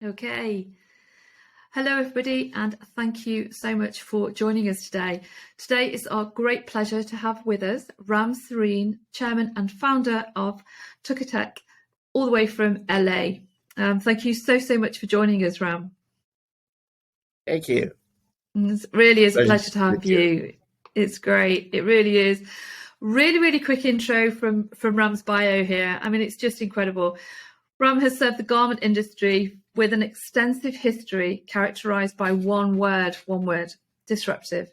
Okay. Hello, everybody, and thank you so much for joining us today. Today it's our great pleasure to have with us Ram Sareen, Chairman and Founder of Tukatech, all the way from LA. Thank you so much for joining us, Ram. Thank you. It really is a pleasure to have you. It's great. It really is. Really quick intro from Ram's bio here. I mean, it's just incredible. Ram has served the garment industry with an extensive history characterized by one word, disruptive.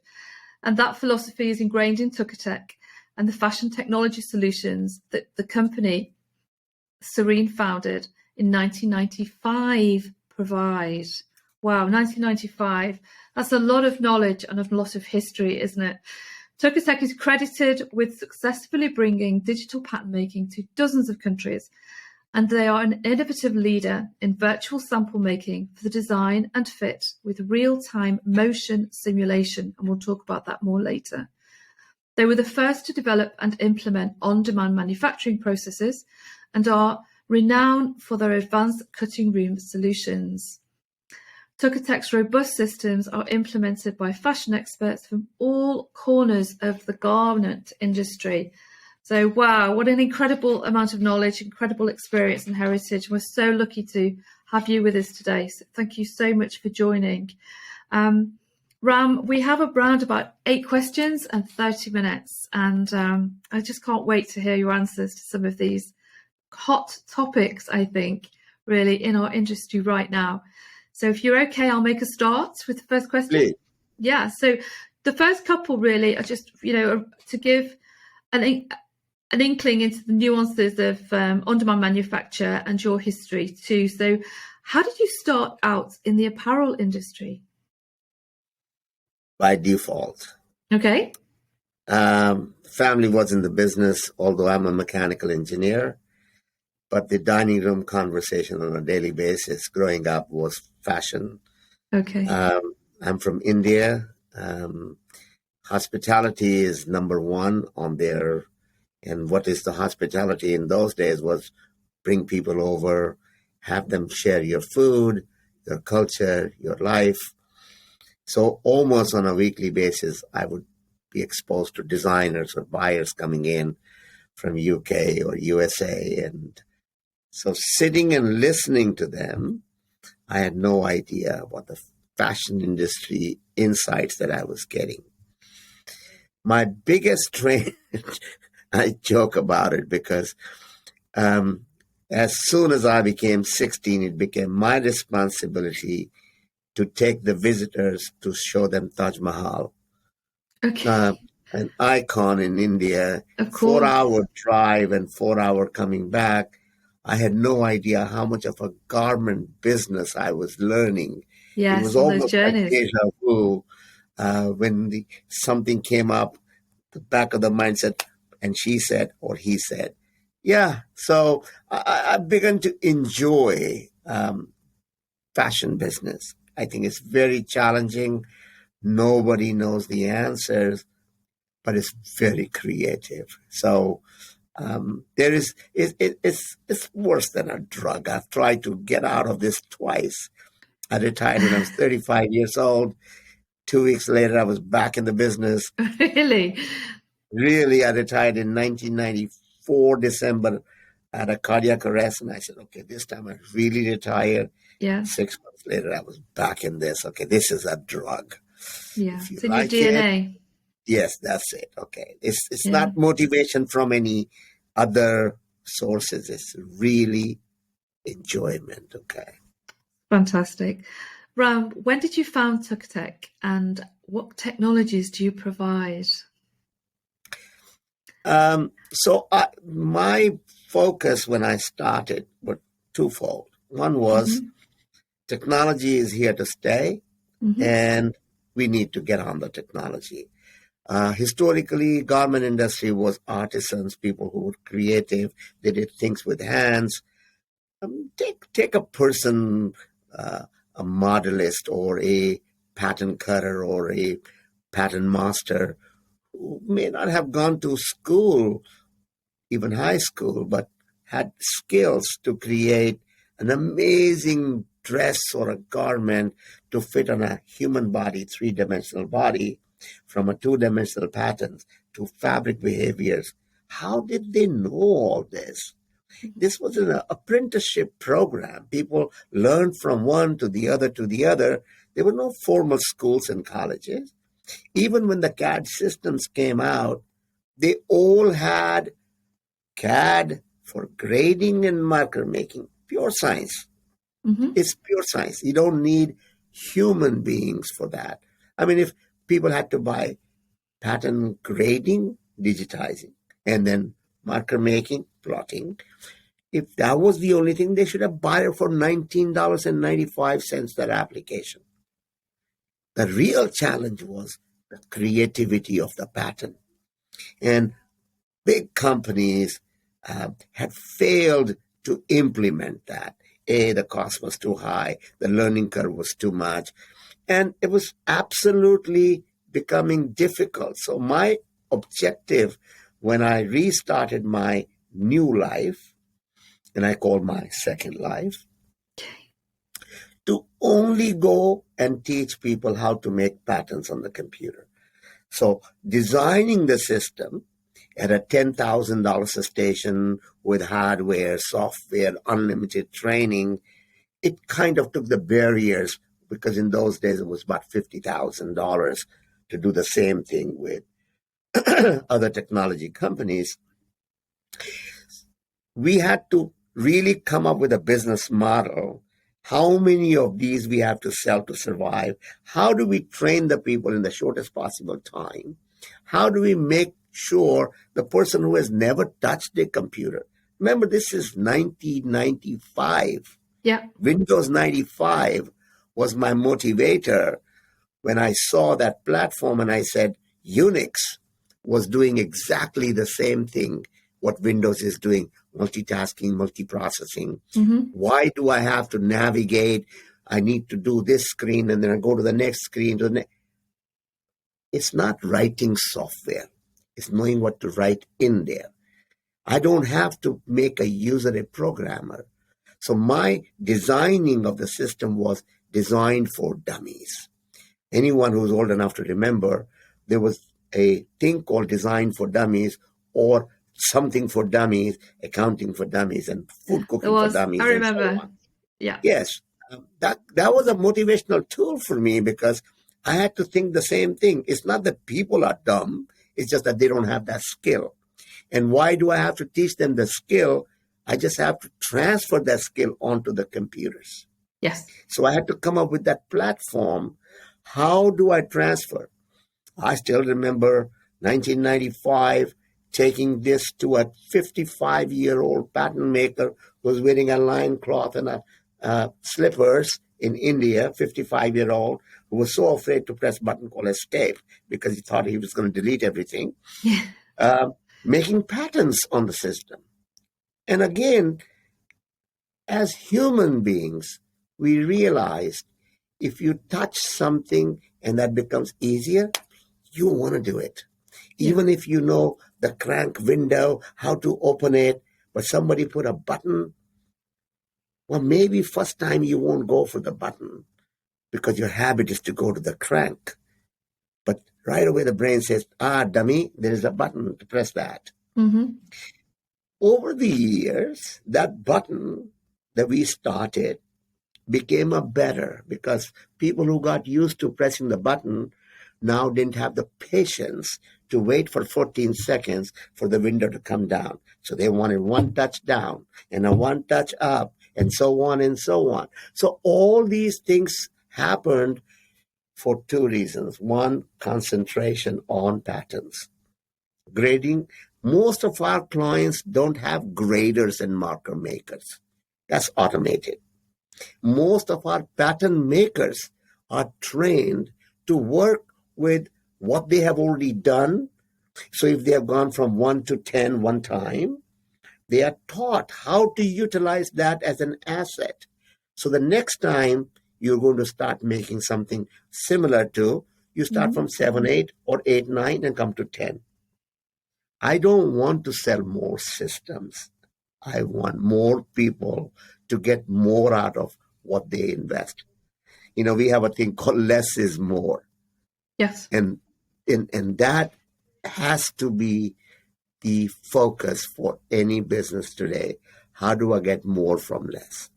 And that philosophy is ingrained in Tukatech and the fashion technology solutions that the company Sareen founded in 1995 provide. Wow, 1995. That's a lot of knowledge and a lot of history, isn't it? Tukatech is credited with successfully bringing digital pattern making to dozens of countries, and they are an innovative leader in virtual sample making for the design and fit with real-time motion simulation, and we'll talk about that more later. They were the first to develop and implement on-demand manufacturing processes and are renowned for their advanced cutting room solutions. Tukatech's robust systems are implemented by fashion experts from all corners of the garment industry. So, wow, what an incredible amount of knowledge, incredible experience and heritage. We're so lucky to have you with us today. So thank you so much for joining. Ram, we have around about 8 questions and 30 minutes. And I just can't wait to hear your answers to some of these hot topics, I think, really in our industry right now. So if you're okay, I'll make a start with the first question. Please. Yeah, so the first couple really are just, to give an inkling into the nuances of on-demand manufacture and your history too. So how did you start out in the apparel industry? By default. Okay. Family was in the business, although I'm a mechanical engineer. But the dining room conversation on a daily basis growing up was fashion. Okay. I'm from India. Hospitality is number one on there. And what is the hospitality in those days was bring people over, have them share your food, your culture, your life. So almost on a weekly basis, I would be exposed to designers or buyers coming in from UK or USA. And so sitting and listening to them, I had no idea what the fashion industry insights that I was getting. My biggest trend, I joke about it because as soon as I became 16, it became my responsibility to take the visitors to show them Taj Mahal. Okay. An icon in India, Of course. 4-hour drive and 4-hour coming back. I had no idea how much of a garment business I was learning. Yes, it was on almost those journeys. like deja vu. When something came up, the back of the mind said, and she said, or he said. Yeah, so I began to enjoy fashion business. I think it's very challenging. Nobody knows the answers, but it's very creative. So it's worse than a drug. I've tried to get out of this twice. I retired when I was 35 years old. 2 weeks later, I was back in the business. Really? Really, I retired in 1994, December. I had a cardiac arrest, and I said, okay, this time I really retired. Yeah. 6 months later, I was back in this. Okay, this is a drug. Yeah. If you It's in like your DNA. yes, that's it. Okay. It's Yeah. not motivation from any other sources. It's really enjoyment. Okay. Fantastic. Ram, when did you found Tukatech and what technologies do you provide? My focus when I started was twofold. One was technology is here to stay, and we need to get on the technology. Historically, garment industry was artisans, people who were creative. They did things with hands. Take a person, a modelist or a pattern cutter or a pattern master who may not have gone to school, even high school, but had skills to create an amazing dress or a garment to fit on a human body, three-dimensional body, from a two-dimensional patterns to fabric behaviors. How did they know all this? This was an apprenticeship program. People learned from one to the other to the other. There were no formal schools and colleges. Even when the CAD systems came out, they all had CAD for grading and marker making. Pure science. Mm-hmm. It's pure science. You don't need human beings for that. I mean, if people had to buy pattern grading, digitizing, and then marker making, plotting, if that was the only thing, they should have bought it for $19.95, that application. The real challenge was the creativity of the pattern. And big companies had failed to implement that. The cost was too high, the learning curve was too much, and it was absolutely becoming difficult. So my objective when I restarted my new life, and I call my second life, to only go and teach people how to make patterns on the computer. So designing the system at a $10,000 station with hardware, software, unlimited training, it kind of took the barriers, because in those days it was about $50,000 to do the same thing with other technology companies. We had to really come up with a business model. How many of these we have to sell to survive? How do we train the people in the shortest possible time? How do we make sure the person who has never touched a computer, remember this is 1995. Yeah. Windows 95 was my motivator when I saw that platform, and I said Unix was doing exactly the same thing what Windows is doing, multitasking, multiprocessing. Mm-hmm. Why do I have to navigate? I need to do this screen and then I go to the next screen. It's not writing software. It's knowing what to write in there. I don't have to make a user a programmer. So my designing of the system was designed for dummies. Anyone who's old enough to remember, there was a thing called Design for Dummies, or Something for Dummies, Accounting for Dummies, and Food Cooking for Dummies. I remember. And so on. Yeah. Yes. That was a motivational tool for me, because I had to think the same thing. It's not that people are dumb. It's just that they don't have that skill. And why do I have to teach them the skill? I just have to transfer that skill onto the computers. Yes. So I had to come up with that platform. How do I transfer? I still remember 1995 taking this to a 55-year-old pattern maker who was wearing a loincloth and slippers in India, 55-year-old, who was so afraid to press a button called escape because he thought he was going to delete everything, making patterns on the system. And again, as human beings, we realized if you touch something and that becomes easier, you want to do it. Even if you know the crank window, how to open it, but somebody put a button, well, maybe first time you won't go for the button because your habit is to go to the crank. But right away the brain says, dummy, there is a button to press that. Mm-hmm. Over the years, that button that we started became a better, because people who got used to pressing the button now didn't have the patience to wait for 14 seconds for the window to come down. So they wanted one touch down and a one touch up and so on and so on. So all these things happened for two reasons. One, concentration on patterns. Grading. Most of our clients don't have graders and marker makers. That's automated. Most of our pattern makers are trained to work with what they have already done. So if they have gone from 1 to 10 one time, they are taught how to utilize that as an asset. So the next time you're going to start making something similar to, you start from 7, 8 or 8, 9 and come to 10. I don't want to sell more systems. I want more people to get more out of what they invest. We have a thing called less is more. Yes. And that has to be the focus for any business today. How do I get more from less?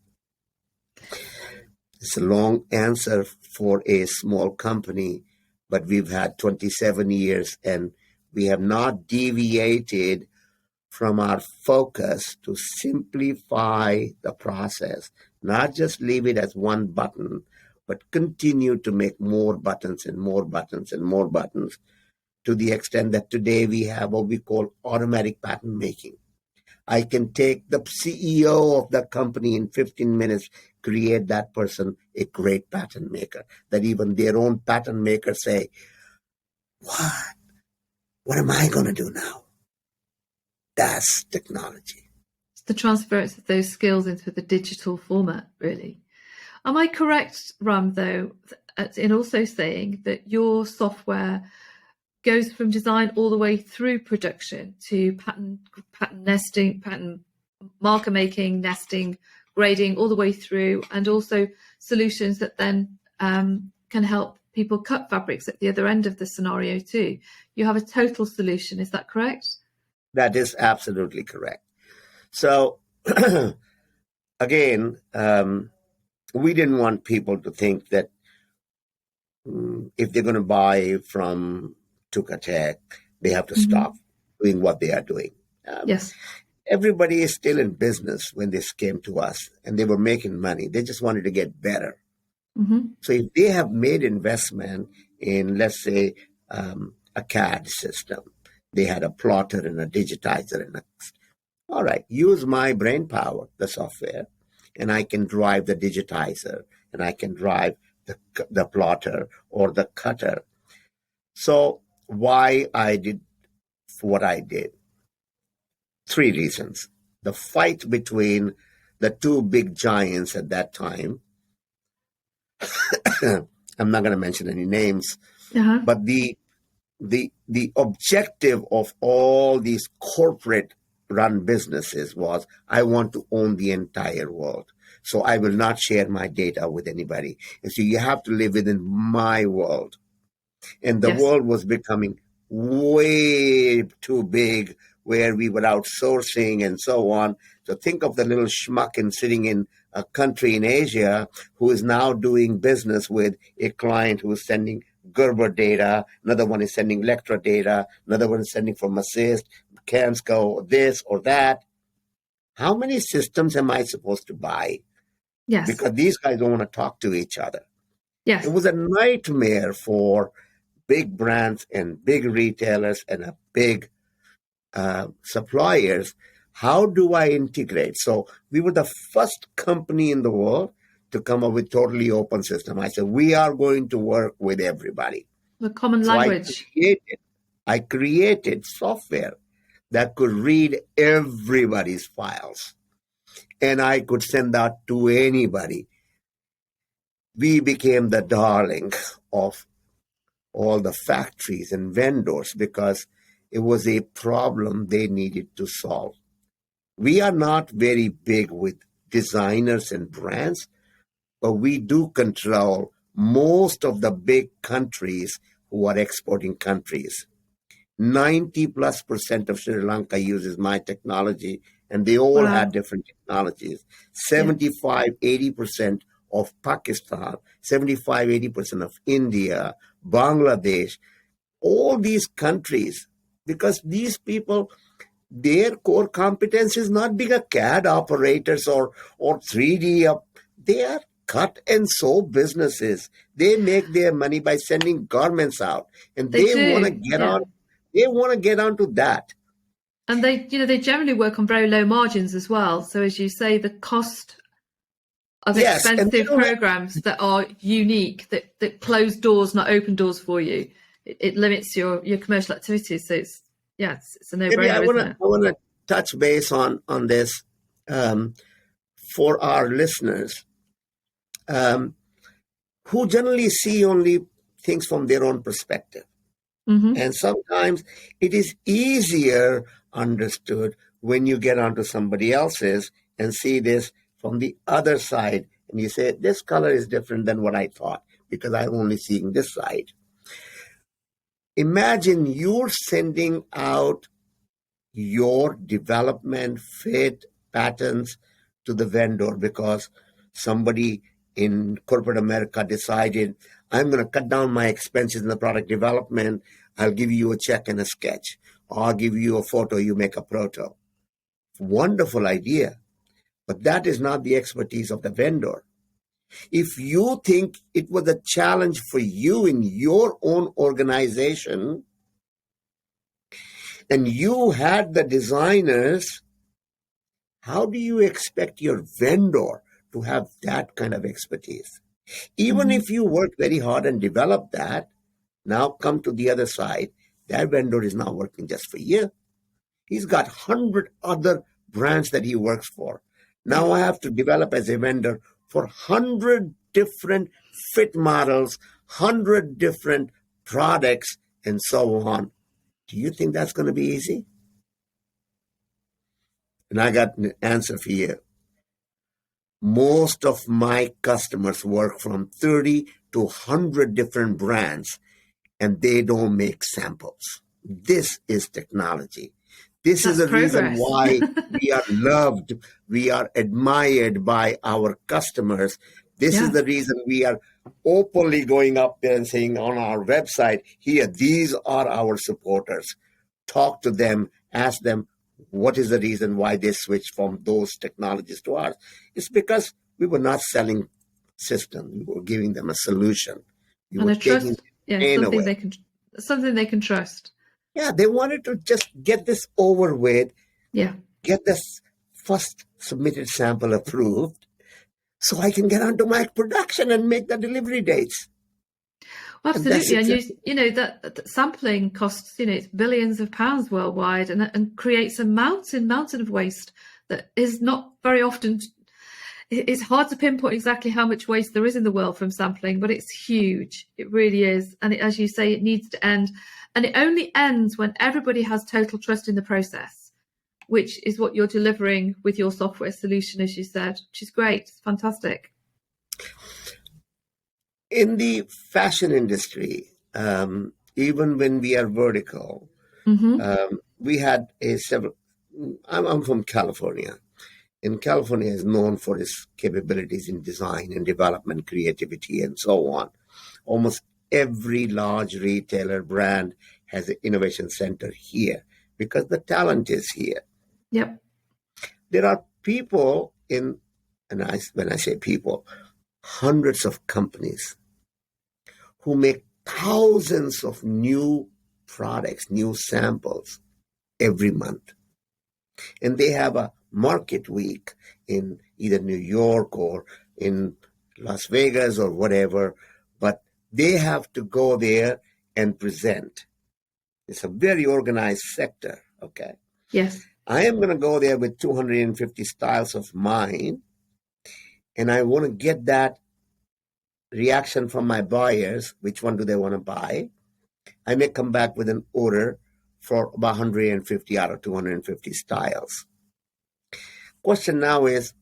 It's a long answer for a small company, but we've had 27 years and we have not deviated from our focus to simplify the process, not just leave it as one button, but continue to make more buttons and more buttons and more buttons, to the extent that today we have what we call automatic pattern making. I can take the CEO of the company in 15 minutes, create that person a great pattern maker, that even their own pattern makers say, what am I going to do now? That's technology. It's the transference of those skills into the digital format, really. Am I correct, Ram, though, in also saying that your software goes from design all the way through production to pattern nesting, pattern marker making, nesting, grading, all the way through, and also solutions that then can help people cut fabrics at the other end of the scenario too? You have a total solution, is that correct? That is absolutely correct. So, again, we didn't want people to think that if they're going to buy from Tukatech, they have to stop doing what they are doing. Yes. Everybody is still in business when this came to us, and they were making money. They just wanted to get better. So if they have made investment in, let's say, a CAD system, they had a plotter and a digitizer, and all right, use my brain power, the software, and I can drive the digitizer, and I can drive the plotter or the cutter. So why I did what I did? 3 reasons. The fight between the 2 big giants at that time, I'm not going to mention any names, but the objective of all these corporate run businesses was, I want to own the entire world. So I will not share my data with anybody. And so you have to live within my world. And the world was becoming way too big, where we were outsourcing and so on. So think of the little schmuck sitting in a country in Asia who is now doing business with a client who is sending Gerber data, another one is sending Lectra data, another one is sending from Assist, Cansco, this or that. How many systems am I supposed to buy? Yes. Because these guys don't want to talk to each other. Yes. It was a nightmare for big brands and big retailers and big suppliers. How do I integrate? So we were the first company in the world to come up with totally open system. I said, we are going to work with everybody. The common language. I created software that could read everybody's files, and I could send that to anybody. We became the darling of all the factories and vendors because it was a problem they needed to solve. We are not very big with designers and brands, but we do control most of the big countries who are exporting countries. 90+% of Sri Lanka uses my technology, and they all had different technologies. 75-80% of Pakistan, 75-80% of India, Bangladesh, all these countries, because these people, their core competence is not being a CAD operators or 3D. They are cut and sew businesses. They make their money by sending garments out, and they want to get on. They want to get onto that. And they generally work on very low margins as well. So as you say, the cost of expensive programs that are unique, that close doors, not open doors for you, it limits your commercial activities. So it's a no-brainer. I want to touch base on this for our listeners who generally see only things from their own perspective. And sometimes it is easier understood when you get onto somebody else's and see this from the other side and you say, this color is different than what I thought because I'm only seeing this side. Imagine you're sending out your development, fit, patterns to the vendor because somebody in corporate America decided, I'm going to cut down my expenses in the product development. I'll give you a check and a sketch. Or I'll give you a photo, you make a proto. Wonderful idea. But that is not the expertise of the vendor. If you think it was a challenge for you in your own organization, and you had the designers, how do you expect your vendor to have that kind of expertise? Even if you work very hard and develop that, now come to the other side, that vendor is not working just for you. He's got 100 other brands that he works for. Now I have to develop as a vendor for 100 different fit models, 100 different products, and so on. Do you think that's going to be easy? And I got an answer for you. Most of my customers work from 30 to 100 different brands, and they don't make samples. This is technology. This is the reason why we are loved, we are admired by our customers. This is the reason we are openly going up there and saying on our website, here, these are our supporters. Talk to them, ask them, what is the reason why they switched from those technologies to ours? It's because we were not selling systems. We were giving them a solution. We were taking pain away. Something they can trust. Yeah, they wanted to just get this over with. Yeah. Get this first submitted sample approved so I can get onto my production and make the delivery dates. Well, absolutely. And you know that sampling costs, it's billions of pounds worldwide and creates a mountain of waste that is not very often. It's hard to pinpoint exactly how much waste there is in the world from sampling, but it's huge. It really is. And as you say, it needs to end. And it only ends when everybody has total trust in the process, which is what you're delivering with your software solution, as you said, which is great. It's fantastic. In the fashion industry, even when we are vertical, we had I'm from California. And California is known for its capabilities in design and development, creativity, and so on. Almost every large retailer brand has an innovation center here because the talent is here. Yep. There are people when I say people, hundreds of companies who make thousands of new products, new samples every month. And they have a market week in either New York or in Las Vegas or whatever, but they have to go there and present. It's a very organized sector, okay? Yes. I am going to go there with 250 styles of mine, and I want to get that reaction from my buyers. Which one do they want to buy? I may come back with an order for about 150 out of 250 styles. Question now is,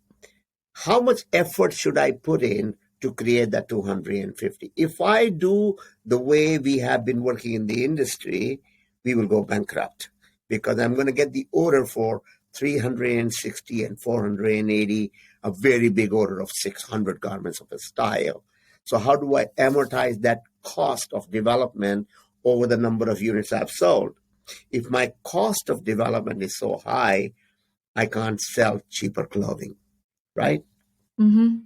how much effort should I put in to create that 250? If I do the way we have been working in the industry, we will go bankrupt because I'm going to get the order for 360 and 480, a very big order of 600 garments of a style. So how do I amortize that cost of development over the number of units I've sold? If my cost of development is so high, I can't sell cheaper clothing, right? Mm-hmm.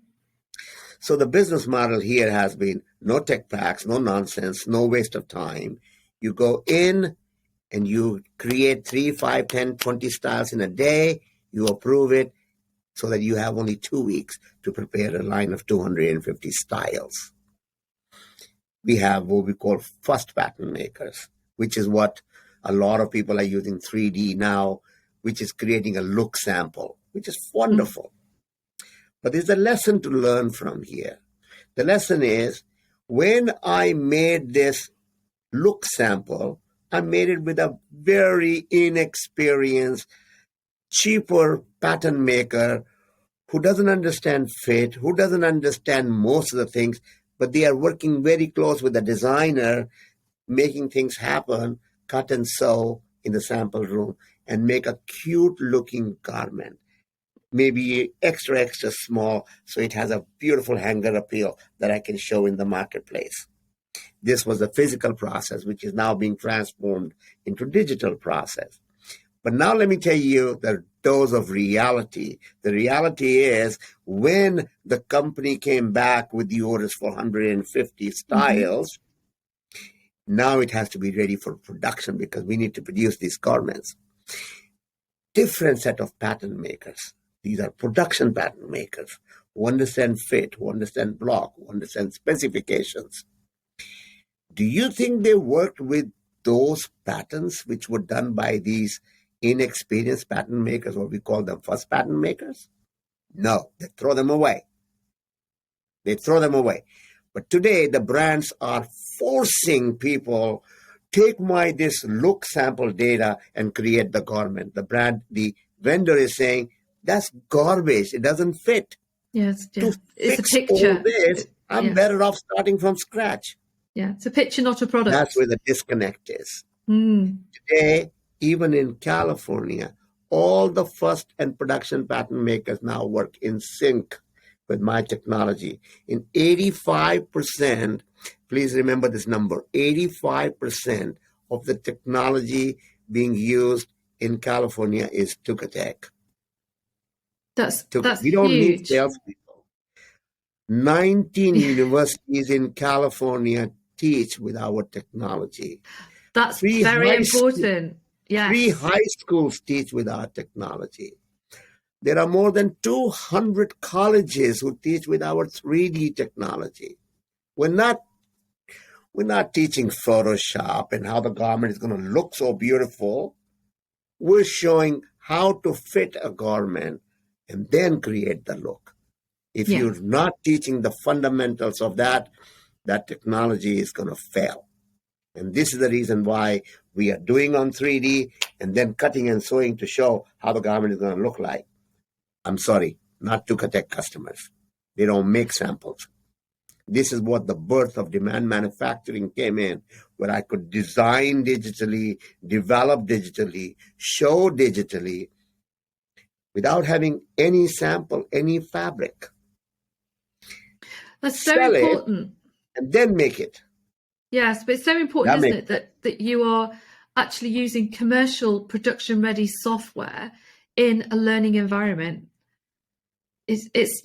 So the business model here has been no tech packs, no nonsense, no waste of time. You go in and you create 3, 5, 10, 20 styles in a day. You approve it so that you have only 2 weeks to prepare a line of 250 styles. We have what we call first pattern makers, which is what a lot of people are using 3D now, which is creating a look sample, which is wonderful. But there's a lesson to learn from here. The lesson is, when I made this look sample, I made it with a very inexperienced, cheaper pattern maker who doesn't understand fit, who doesn't understand most of the things, but they are working very close with the designer, making things happen, cut and sew in the sample room, and make a cute looking garment. Maybe extra small, so it has a beautiful hanger appeal that I can show in the marketplace. This was a physical process, which is now being transformed into digital process. But now let me tell you the dose of reality. The reality is when the company came back with the orders for 150 styles, now it has to be ready for production because we need to produce these garments. Different set of pattern makers. These are production pattern makers who understand fit, who understand block, who understand specifications. Do you think they worked with those patterns which were done by these inexperienced pattern makers, or we call them first pattern makers? No, they throw them away. They throw them away. But today the brands are forcing people, take this look sample data and create the garment. The vendor is saying, that's garbage. It doesn't fit. Yes, yeah. To It's fix a picture. all this, I'm better off starting from scratch. Yeah, it's a picture, not a product. That's where the disconnect is. Today, even in California, all the first and production pattern makers now work in sync with my technology. In 85%, please remember this number, 85% of the technology being used in California is Tukatech. That's we don't huge. need salespeople. 19 universities in California teach with our technology. That's very important. Yes. 3 high schools teach with our technology. There are more than 200 colleges who teach with our 3D technology. We're not teaching Photoshop and how the garment is going to look so beautiful. We're showing how to fit a garment and then create the look. If you're not teaching the fundamentals of that technology is going to fail. And this is the reason why we are doing on 3D and then cutting and sewing to show how the garment is going to look like. I'm sorry, not Tukatech customers. They don't make samples. This is what the birth of demand manufacturing came in, where I could design digitally, develop digitally, show digitally, without having any sample, any fabric. That's so important. And then make it. Yes, but it's so important, isn't it, that you are actually using commercial production-ready software in a learning environment. It's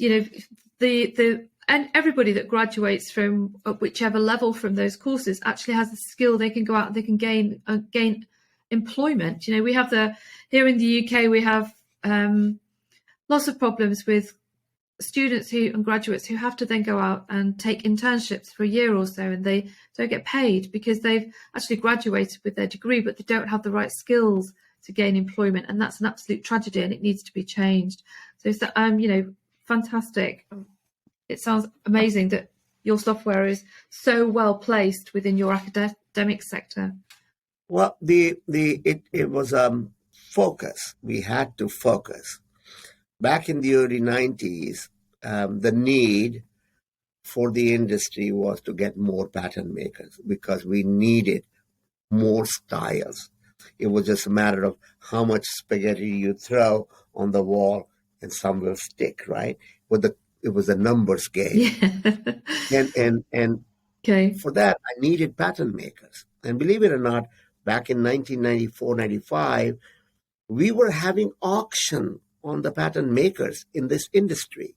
and everybody that graduates from whichever level from those courses actually has the skill. They can go out and they can gain employment. We have here in the UK we have lots of problems with students and graduates who have to then go out and take internships for a year or so, and they don't get paid because they've actually graduated with their degree, but they don't have the right skills to gain employment, and that's an absolute tragedy, and it needs to be changed. So it's fantastic. It sounds amazing that your software is so well placed within your academic sector. Well, it was focus. We had to focus. Back in the early 90s, the need for the industry was to get more pattern makers because we needed more styles. It was just a matter of how much spaghetti you throw on the wall and some will stick, right? It was a numbers game. Yeah. And for that, I needed pattern makers. And believe it or not, back in 1994, 95, we were having auction on the pattern makers in this industry,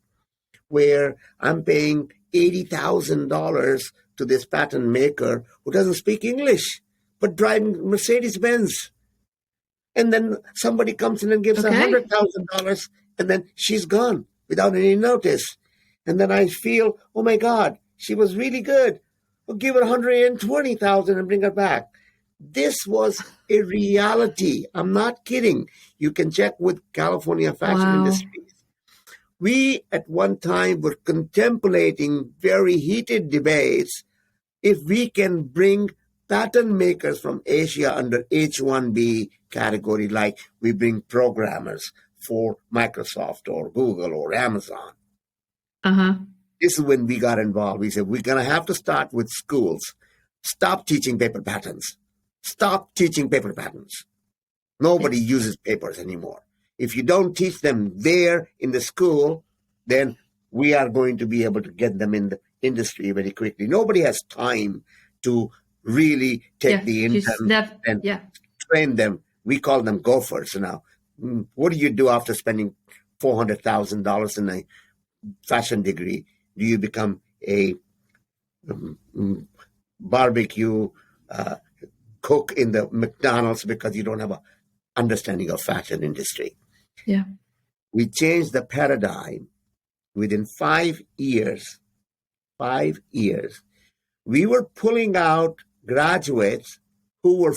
where I'm paying $80,000 to this pattern maker who doesn't speak English, but driving Mercedes-Benz. And then somebody comes in and gives $100,000, and then she's gone without any notice. And then I feel, oh my God, she was really good. I'll give her $120,000 and bring her back. This was a reality. I'm not kidding. You can check with California Fashion Industries. We, at one time, were contemplating very heated debates if we can bring pattern makers from Asia under H-1B category, like we bring programmers, for Microsoft or Google or Amazon. Uh-huh. This is when we got involved. We said, we're going to have to start with schools. Stop teaching paper patterns. Stop teaching paper patterns. Nobody uses papers anymore. If you don't teach them there in the school, then we are going to be able to get them in the industry very quickly. Nobody has time to really take the intern and train them. We call them gophers now. What do you do after spending $400,000 in a fashion degree? Do you become a barbecue cook in the McDonald's because you don't have an understanding of fashion industry? Yeah. We changed the paradigm within 5 years. 5 years. We were pulling out graduates who were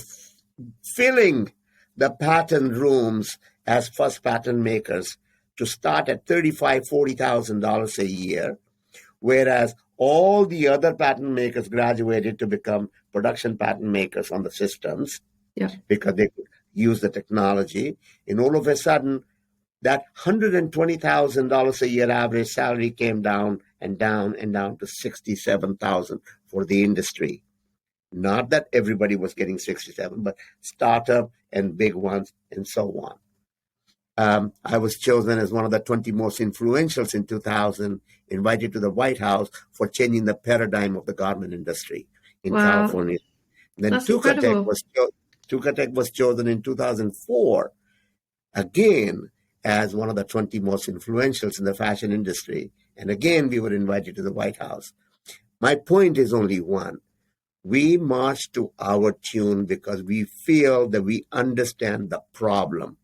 filling the pattern rooms as first pattern makers to start at $35,000, $40,000 a year, whereas all the other pattern makers graduated to become production pattern makers on the systems because they could use the technology. And all of a sudden, that $120,000 a year average salary came down and down and down to $67,000 for the industry. Not that everybody was getting 67, but startup and big ones and so on. I was chosen as one of the 20 most influentials in 2000, invited to the White House for changing the paradigm of the garment industry in California. Then Tukatech was chosen in 2004, again, as one of the 20 most influentials in the fashion industry. And again, we were invited to the White House. My point is only one. We march to our tune because we feel that we understand the problem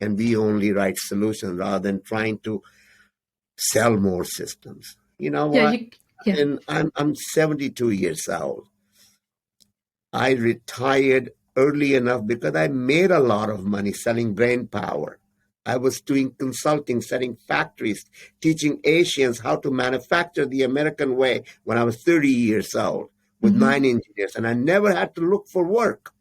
and we only write solutions rather than trying to sell more systems. You know what? And I'm 72 years old. I retired early enough because I made a lot of money selling brain power. I was doing consulting, setting factories, teaching Asians how to manufacture the American way when I was 30 years old with 9 engineers. And I never had to look for work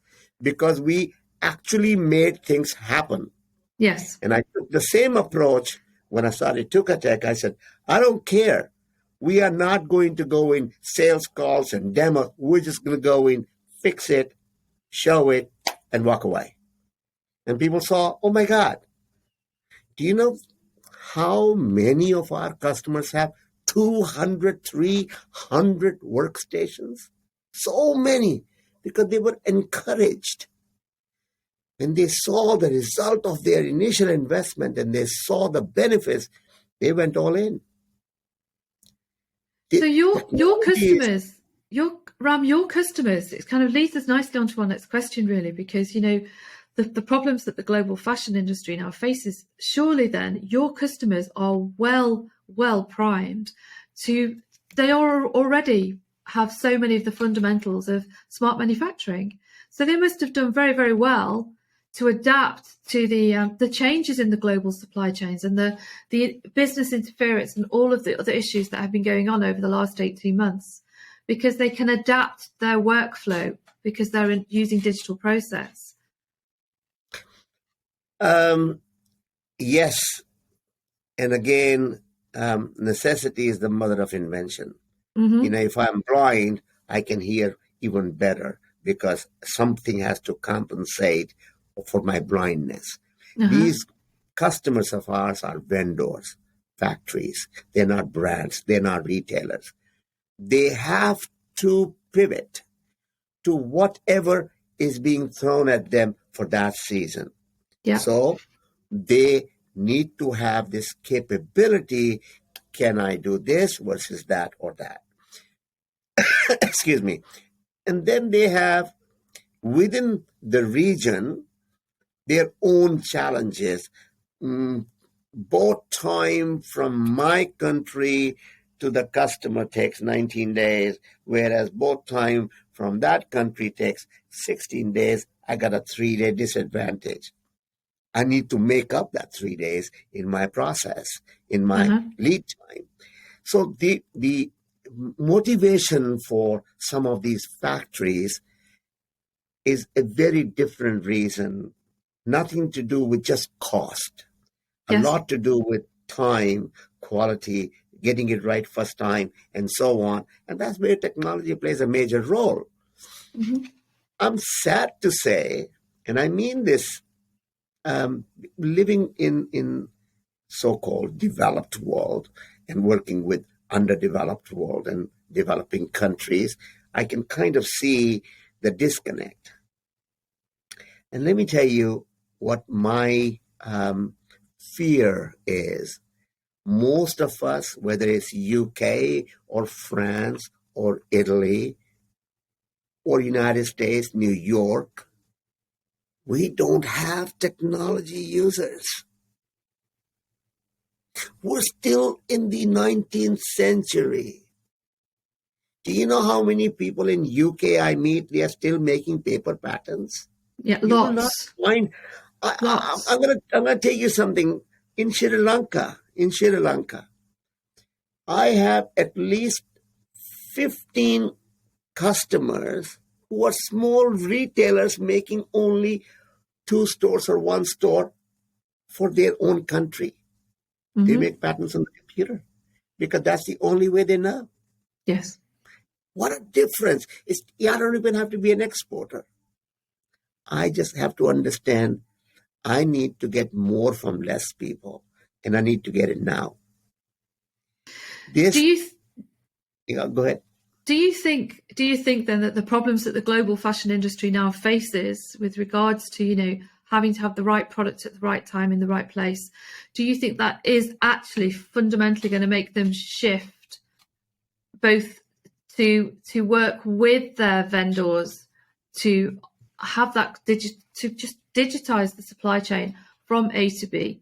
because we actually made things happen. Yes. And I took the same approach when I started Tukatech. I said, I don't care. We are not going to go in sales calls and demo. We're just going to go in, fix it, show it, and walk away. And people saw, oh my God, do you know how many of our customers have 200, 300 workstations? So many, because they were encouraged. When they saw the result of their initial investment and they saw the benefits, they went all in. So your customers, your customers, it kind of leads us nicely onto our next question, really, because, you know, the problems that the global fashion industry now faces, surely then your customers are well primed they are already have so many of the fundamentals of smart manufacturing. So they must have done very, very well to adapt to the changes in the global supply chains and the business interference and all of the other issues that have been going on over the last 18 months, because they can adapt their workflow because they're using digital process. Yes. And again, necessity is the mother of invention. You know, if I'm blind, I can hear even better because something has to compensate for my blindness. These customers of ours are vendors, factories. They're not brands. They're not retailers. They have to pivot to whatever is being thrown at them for that season. Yeah. So they need to have this capability. Can I do this versus that or that? Excuse me. And then they have within the region their own challenges. Boat time from my country to the customer takes 19 days, whereas boat time from that country takes 16 days. I got a 3-day disadvantage. I need to make up that 3 days in my process, in my lead time. So the motivation for some of these factories is a very different reason, nothing to do with just cost. a Yes. lot to do with time, quality, getting it right first time, and so on. And that's where technology plays a major role. Mm-hmm. I'm sad to say, and I mean this, living in so-called developed world and working with underdeveloped world and developing countries, I can kind of see the disconnect. And let me tell you what my fear is. Most of us, whether it's UK or France or Italy or United States, New York, we don't have technology users. We're still in the 19th century. Do you know how many people in UK I meet? They are still making paper patterns. Yeah, You will not lots. find. Lots. I'm gonna tell you something. In Sri Lanka, I have at least 15 customers who are small retailers making only two stores or one store for their own country. They Mm-hmm. make patterns on the computer because that's the only way they know. Yes. What a difference. I don't even have to be an exporter. I just have to understand I need to get more from less people, and I need to get it now. Do you Go ahead. do you think then that the problems that the global fashion industry now faces with regards to, having to have the right product at the right time in the right place, do you think that is actually fundamentally going to make them shift both to work with their vendors to have that to just digitize the supply chain from A to B?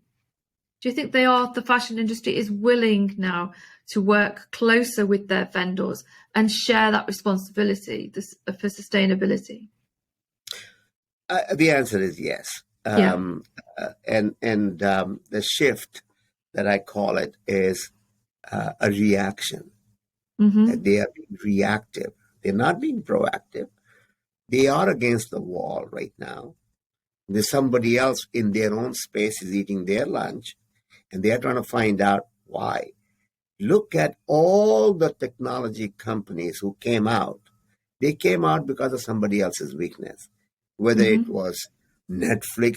Do you think the fashion industry is willing now to work closer with their vendors and share that responsibility for sustainability? The answer is yes. Yeah. The shift that I call it is a reaction. Mm-hmm. They are being reactive. They're not being proactive. They are against the wall right now. There's somebody else in their own space is eating their lunch, and they're trying to find out why. Look at all the technology companies who came out. They came out because of somebody else's weakness, whether it Mm-hmm. was Netflix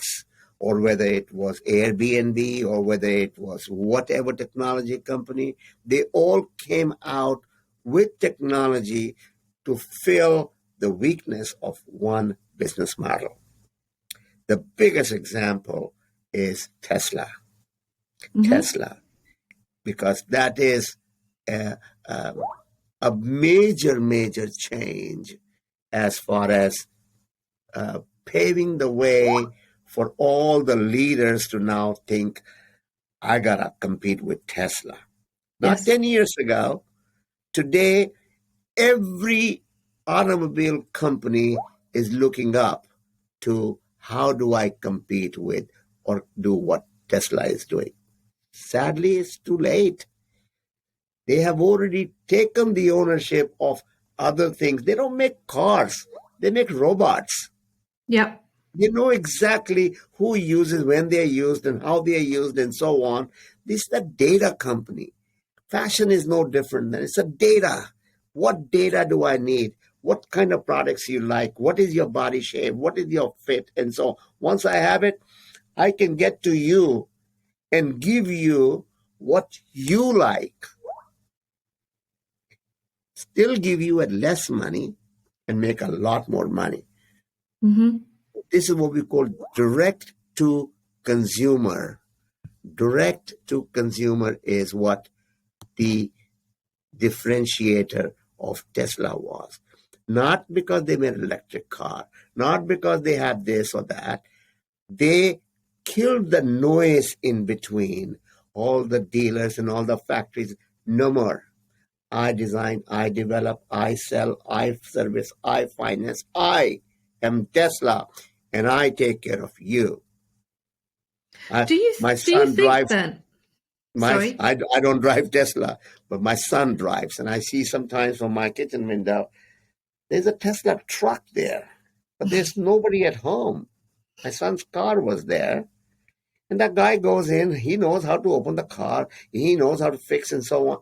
or whether it was Airbnb or whether it was whatever technology company. They all came out with technology to fill the weakness of one business model. The biggest example is Tesla. Mm-hmm. Tesla, because that is a, a, a major change as far as paving the way for all the leaders to now think, I gotta compete with Tesla. Not Yes. 10 years ago. Today, every automobile company is looking up to how do I compete with or do what Tesla is doing. Sadly, it's too late. They have already taken the ownership of other things. They don't make cars, they make robots. Yep. They know exactly who uses, when they're used, and how they're used, and so on. This is a data company. Fashion is no different than it's a data. What data do I need? What kind of products you like? What is your body shape? What is your fit? And so once I have it, I can get to you and give you what you like. Still give you at less money and make a lot more money. Mm-hmm. This is what we call direct to consumer. Direct to consumer is what the differentiator of Tesla was. Not because they made an electric car, not because they had this or that. They killed the noise in between all the dealers and all the factories. No more. I design, I develop, I sell, I service, I finance. I am Tesla, and I take care of you. Do you My do you son think drives. then? Sorry. I don't drive Tesla, but my son drives, and I see sometimes from my kitchen window there's a Tesla truck there, but there's nobody at home. My son's car was there, And that guy goes in, he knows how to open the car, he knows how to fix and so on.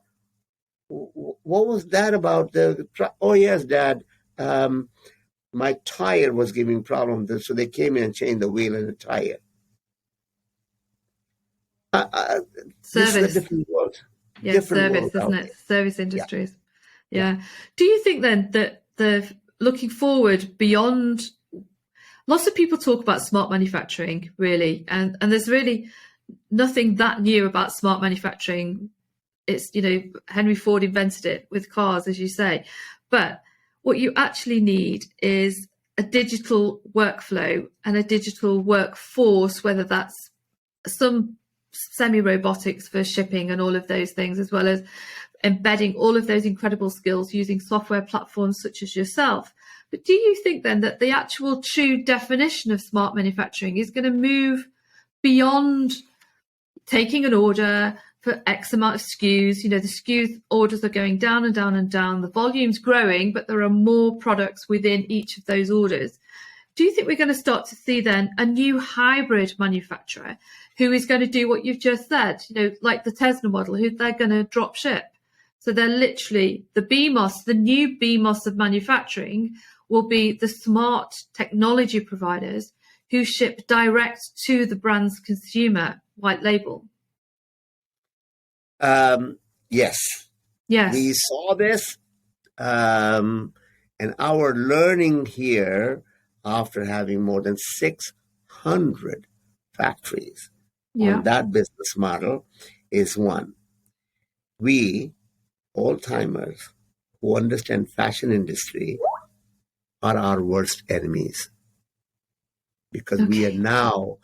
What was that about? Oh, yes, Dad. My tire was giving problems, so they came in and changed the wheel and the tire. This is a Service. different world. Yeah, Different service, world isn't out it? Service industries. Yeah. Yeah. Do you think then that the looking forward beyond, lots of people talk about smart manufacturing, really, and there's really nothing that new about smart manufacturing. It's, Henry Ford invented it with cars, as you say. But what you actually need is a digital workflow and a digital workforce, whether that's some semi-robotics for shipping and all of those things, as well as embedding all of those incredible skills using software platforms such as yourself. But do you think then that the actual true definition of smart manufacturing is going to move beyond taking an order for X amount of SKUs? The SKUs orders are going down and down and down. The volume's growing, but there are more products within each of those orders. Do you think we're going to start to see then a new hybrid manufacturer who is going to do what you've just said, like the Tesla model, who they're going to drop ship? So they're literally the BMOS, the new BMOS of manufacturing will be the smart technology providers who ship direct to the brand's consumer, white label. Yes. We saw this, and our learning here, after having more than 600 factories on that business model, is one. We, old-timers who understand fashion industry, are our worst enemies, because we are now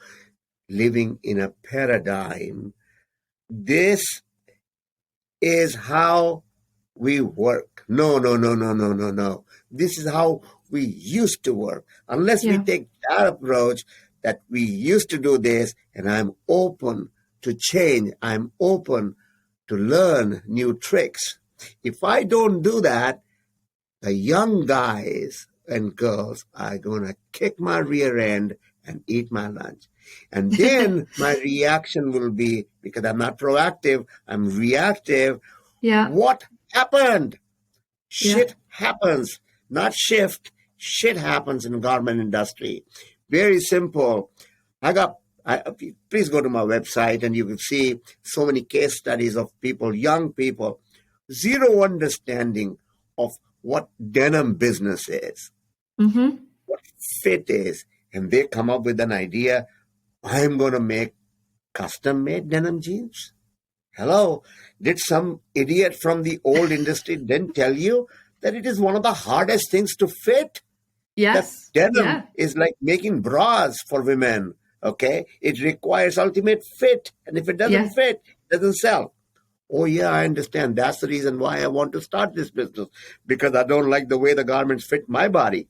living in a paradigm. This is how we work. No. This is how we used to work. Unless we take that approach that we used to do this, and I'm open to change, I'm open to learn new tricks. If I don't do that, the young guys and girls are going to kick my rear end and eat my lunch. And then my reaction will be, because I'm not proactive, I'm reactive. What happened? Shit happens, not shift. Shit happens in the garment industry. Very simple. Please go to my website and you will see so many case studies of people, young people, zero understanding of what denim business is, what fit is, and they come up with an idea. I'm going to make custom-made denim jeans. Hello, did some idiot from the old industry then tell you that it is one of the hardest things to fit? Yes. That denim is like making bras for women, okay? It requires ultimate fit, and if it doesn't fit, it doesn't sell. Oh, yeah, I understand. That's the reason why I want to start this business, because I don't like the way the garments fit my body.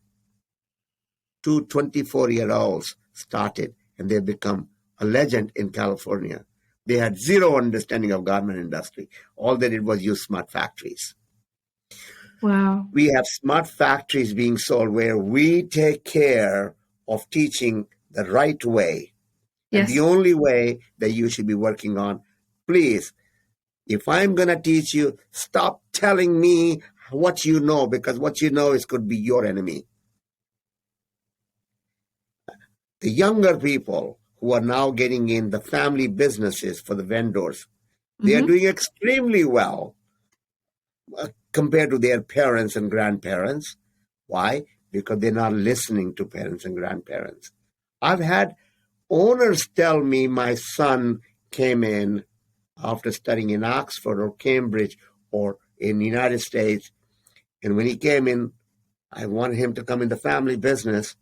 2 24-year-olds started, and they've become a legend in California. They had zero understanding of garment industry. All they did was use smart factories. Wow. We have smart factories being sold where we take care of teaching the right way. And the only way that you should be working on, please, if I'm going to teach you, stop telling me what you know, because what you know could be your enemy. The younger people who are now getting in the family businesses for the vendors, they are doing extremely well compared to their parents and grandparents. Why? Because they're not listening to parents and grandparents. I've had owners tell me my son came in after studying in Oxford or Cambridge or in the United States, and when he came in, I wanted him to come in the family business.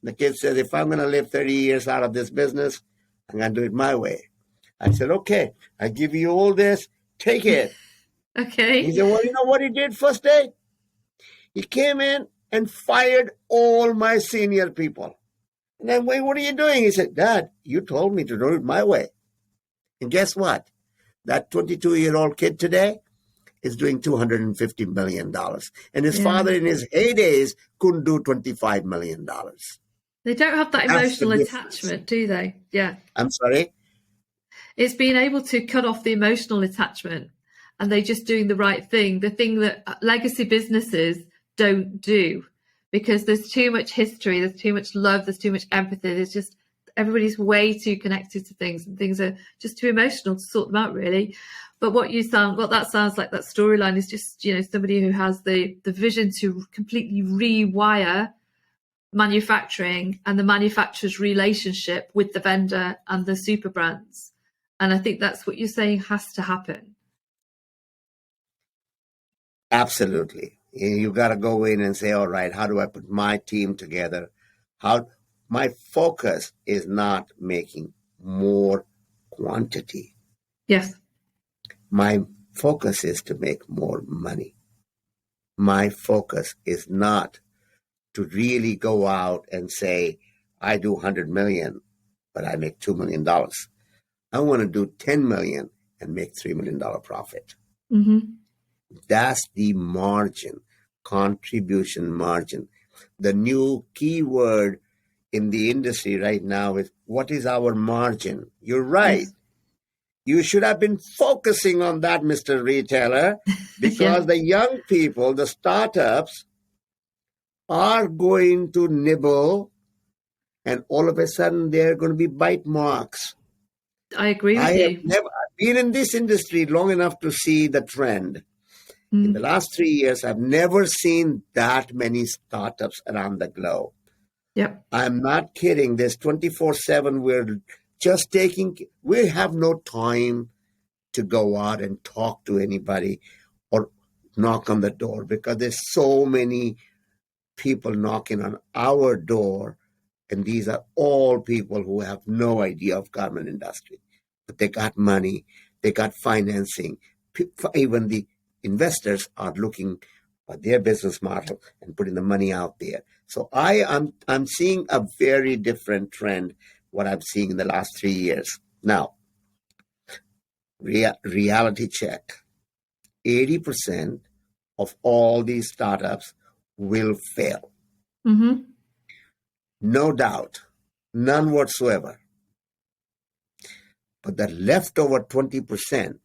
The kid says, if I'm going to live 30 years out of this business, I'm going to do it my way. I said, okay, I give you all this, take it. Okay. He said, well, you know what he did first day? He came in and fired all my senior people. And then, wait, what are you doing? He said, Dad, you told me to do it my way. And guess what? That 22-year-old kid today is doing $250 million. And his father in his heydays couldn't do $25 million. They don't have that emotional attachment, do they? Yeah. I'm sorry? It's being able to cut off the emotional attachment, and they're just doing the right thing, the thing that legacy businesses don't do, because there's too much history, there's too much love, there's too much empathy. There's just, everybody's way too connected to things, and things are just too emotional to sort them out, really. But what that sounds like, that storyline is just, somebody who has the vision to completely rewire manufacturing and the manufacturer's relationship with the vendor and the super brands. And I think that's what you're saying has to happen. Absolutely. You got to go in and say, all right, how do I put my team together? My focus is not making more quantity. Yes. My focus is to make more money. My focus is not to really go out and say, I do 100 million, but I make $2 million. I want to do 10 million and make $3 million profit. Mm-hmm. That's the margin, contribution margin. The new keyword in the industry right now is, what is our margin? You're right. Yes. You should have been focusing on that, Mr. Retailer, because the young people, the startups, are going to nibble, and all of a sudden they're going to be bite marks. I agree with you. I've been in this industry long enough to see the trend. In the last 3 years, I've never seen that many startups around the globe. Yep. I'm not kidding. There's 24/7. We have no time to go out and talk to anybody or knock on the door, because there's so many people knocking on our door. And these are all people who have no idea of garment industry, but they got money, they got financing. Even the investors are looking at their business model and putting the money out there. So I'm seeing a very different trend, what I'm seeing in the last 3 years. Now, reality check. 80% of all these startups will fail. Mm-hmm. No doubt. None whatsoever. But the leftover 20%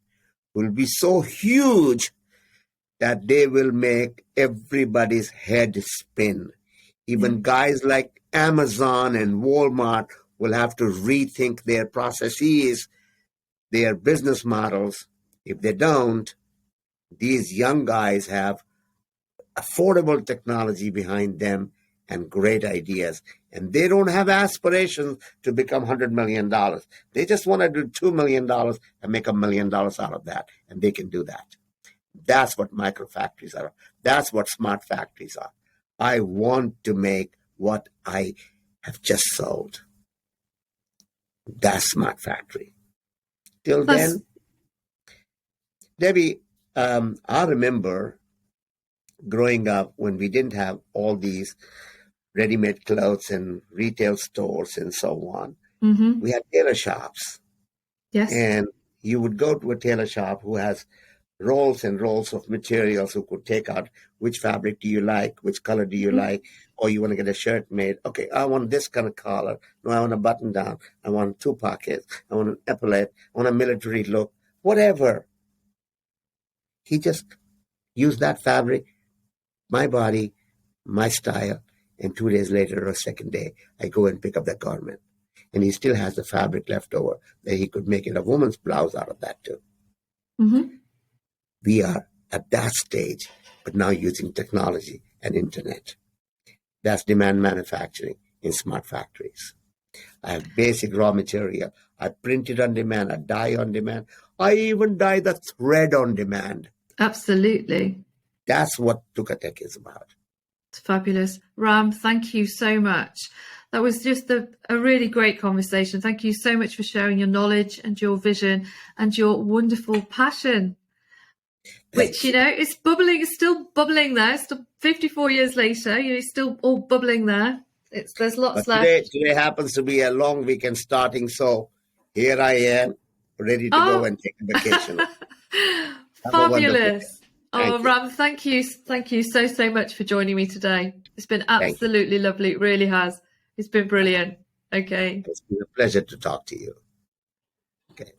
will be so huge that they will make everybody's head spin. Even guys like Amazon and Walmart will have to rethink their processes, their business models. If they don't, these young guys have affordable technology behind them and great ideas. And they don't have aspirations to become $100 million. They just want to do $2 million and make $1 million out of that. And they can do that. That's what micro factories are. That's what smart factories are. I want to make what I have just sold. That's smart factory. Till then, Debbie, I remember growing up when we didn't have all these ready-made clothes and retail stores and so on. Mm-hmm. We had tailor shops. Yes. And you would go to a tailor shop who has rolls and rolls of materials, who could take out which fabric do you like, which color do you like, or you want to get a shirt made. Okay, I want this kind of collar. No, I want a button down. I want 2 pockets. I want an epaulette. I want a military look. Whatever. He just used that fabric, my body, my style, and 2 days later or second day, I go and pick up that garment. And he still has the fabric left over that he could make it a woman's blouse out of that too. Mm-hmm. We are at that stage, but now using technology and internet. That's demand manufacturing in smart factories. I have basic raw material. I print it on demand. I dye on demand. I even dye the thread on demand. Absolutely. That's what Tukatech is about. It's fabulous. Ram, thank you so much. That was just a really great conversation. Thank you so much for sharing your knowledge and your vision and your wonderful passion. Which, is bubbling, it's still bubbling there. Still 54 years later, it's still all bubbling there. There's lots left. Today happens to be a long weekend starting, so here I am, ready to go and take a vacation. Fabulous. Ram, thank you so much for joining me today. It's been absolutely lovely. It really has. It's been brilliant. Okay. It's been a pleasure to talk to you. Okay.